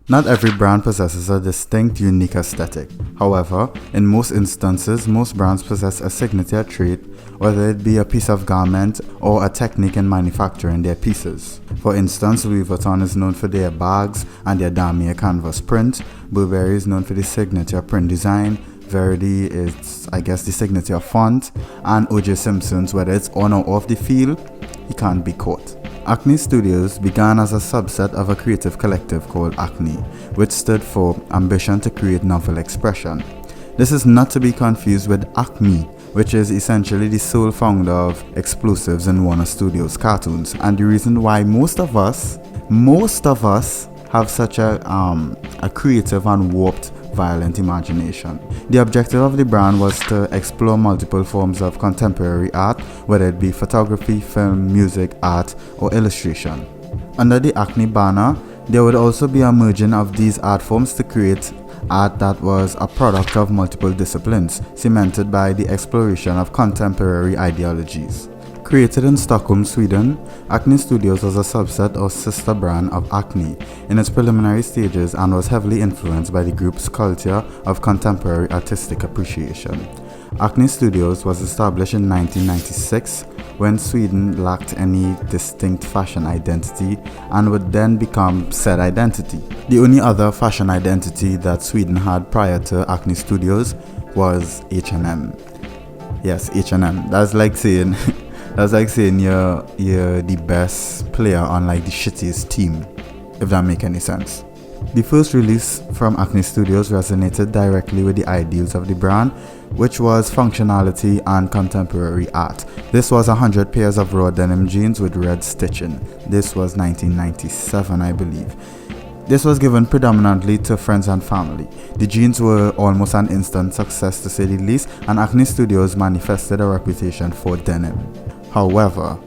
Not every brand possesses a distinct, unique aesthetic. However, in most instances, most brands possess a signature trait, whether it be a piece of garment or a technique in manufacturing their pieces. For instance, Louis Vuitton is known for their bags and their damier canvas print. Burberry is known for the signature print design. Verdi is, the signature font. And O.J. Simpson's, whether it's on or off the field, he can't be caught. ACNE Studios began as a subset of a creative collective called ACNE, which stood for Ambition to Create Novel Expression. This is not to be confused with ACME, which is essentially the sole founder of Explosives and Warner Studios cartoons, and the reason why most of us have such a creative and warped violent imagination. The objective of the brand was to explore multiple forms of contemporary art, whether it be photography, film, music, art, or illustration. Under the ACNE banner, there would also be a merging of these art forms to create art that was a product of multiple disciplines, cemented by the exploration of contemporary ideologies. Created in Stockholm, Sweden, ACNE Studios was a subset or sister brand of ACNE in its preliminary stages and was heavily influenced by the group's culture of contemporary artistic appreciation. ACNE Studios was established in 1996 when Sweden lacked any distinct fashion identity and would then become said identity. The only other fashion identity that Sweden had prior to ACNE Studios was H&M. Yes, H&M. That's like saying you're the best player on like the shittiest team, if that makes any sense. The first release from ACNE Studios resonated directly with the ideals of the brand, which was functionality and contemporary art. This was 100 pairs of raw denim jeans with red stitching. This was 1997, I believe. This was given predominantly to friends and family. The jeans were almost an instant success to say the least, and ACNE Studios manifested a reputation for denim. However,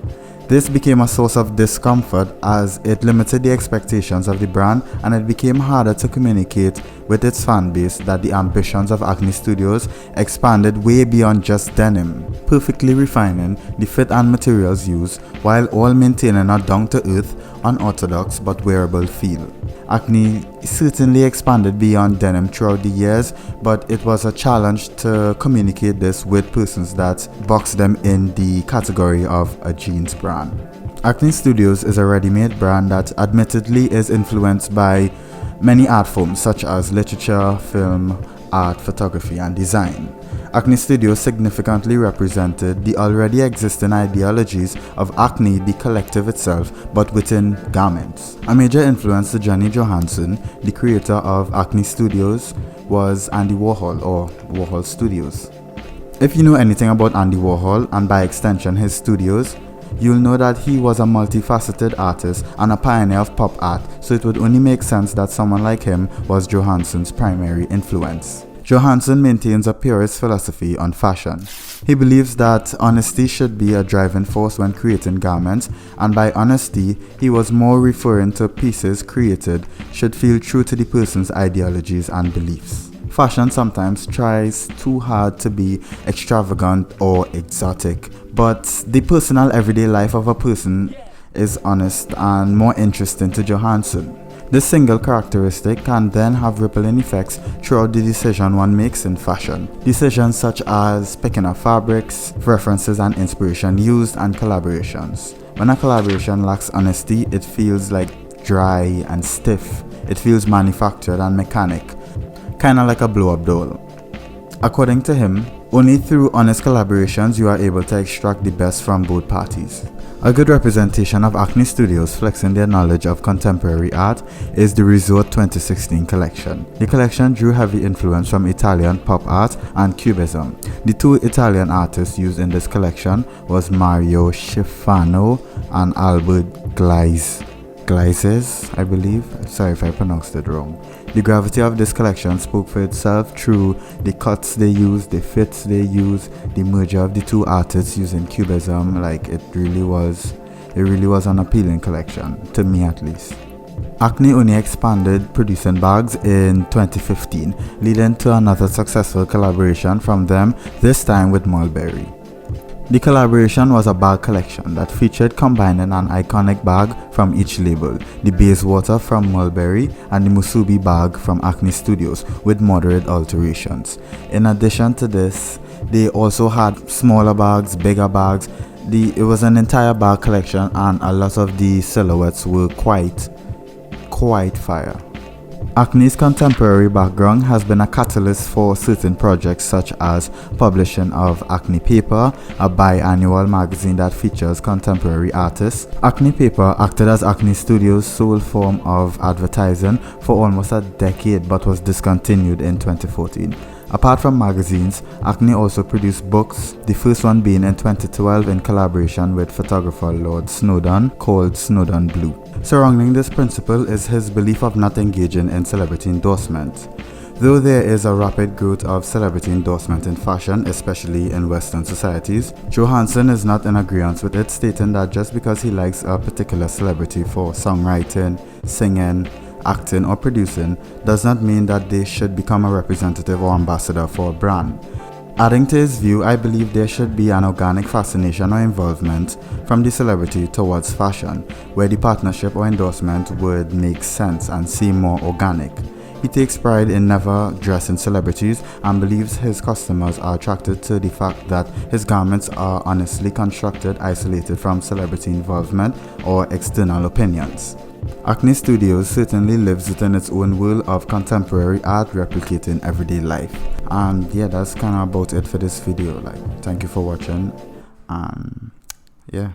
this became a source of discomfort as it limited the expectations of the brand, and it became harder to communicate with its fan base that the ambitions of ACNE Studios expanded way beyond just denim, perfectly refining the fit and materials used while all maintaining a down-to-earth, unorthodox but wearable feel. ACNE certainly expanded beyond denim throughout the years, but it was a challenge to communicate this with persons that boxed them in the category of a jeans brand. ACNE Studios is a ready-made brand that admittedly is influenced by many art forms such as literature, film, art, photography, and design. ACNE Studios significantly represented the already existing ideologies of ACNE, the collective itself, but within garments. A major influence to Johnny Johansson, the creator of ACNE Studios, was Andy Warhol, or Warhol Studios. If you know anything about Andy Warhol, and by extension his studios, you'll know that he was a multifaceted artist and a pioneer of pop art, so it would only make sense that someone like him was Johansson's primary influence. Johansson maintains a purist philosophy on fashion. He believes that honesty should be a driving force when creating garments, and by honesty, he was more referring to pieces created should feel true to the person's ideologies and beliefs. Fashion sometimes tries too hard to be extravagant or exotic, but the personal everyday life of a person is honest and more interesting to Johansson. This single characteristic can then have rippling effects throughout the decision one makes in fashion. Decisions such as picking up fabrics, references and inspiration used, and collaborations. When a collaboration lacks honesty, it feels like dry and stiff. It feels manufactured and mechanic, kinda like a blow-up doll. According to him, only through honest collaborations you are able to extract the best from both parties. A good representation of ACNE Studios flexing their knowledge of contemporary art is the Resort 2016 collection. The collection drew heavy influence from Italian pop art and Cubism. The two Italian artists used in this collection was Mario Schifano and Albert Glizes, I believe. Sorry if I pronounced it wrong. The gravity of this collection spoke for itself through the cuts they used, the fits they used, the merger of the two artists using Cubism. Like it really was an appealing collection, to me at least. ACNE only expanded producing bags in 2015, leading to another successful collaboration from them, this time with Mulberry. The collaboration was a bag collection that featured combining an iconic bag from each label, the Bayswater from Mulberry and the Musubi bag from ACNE Studios with moderate alterations. In addition to this, they also had smaller bags, bigger bags. It was an entire bag collection, and a lot of the silhouettes were quite fire. ACNE's contemporary background has been a catalyst for certain projects such as publishing of ACNE Paper, a biannual magazine that features contemporary artists. ACNE Paper acted as ACNE Studios' sole form of advertising for almost a decade but was discontinued in 2014. Apart from magazines, ACNE also produced books, the first one being in 2012 in collaboration with photographer Lord Snowdon, called Snowdon Blue. Surrounding this principle is his belief of not engaging in celebrity endorsement. Though there is a rapid growth of celebrity endorsement in fashion, especially in Western societies, Johansson is not in agreement with it, stating that just because he likes a particular celebrity for songwriting, singing, acting or producing does not mean that they should become a representative or ambassador for a brand. Adding to his view, I believe there should be an organic fascination or involvement from the celebrity towards fashion, where the partnership or endorsement would make sense and seem more organic. He takes pride in never dressing celebrities and believes his customers are attracted to the fact that his garments are honestly constructed, isolated from celebrity involvement or external opinions. ACNE Studios certainly lives within its own world of contemporary art replicating everyday life. And yeah, that's kind of about it for this video. Thank you for watching, and yeah.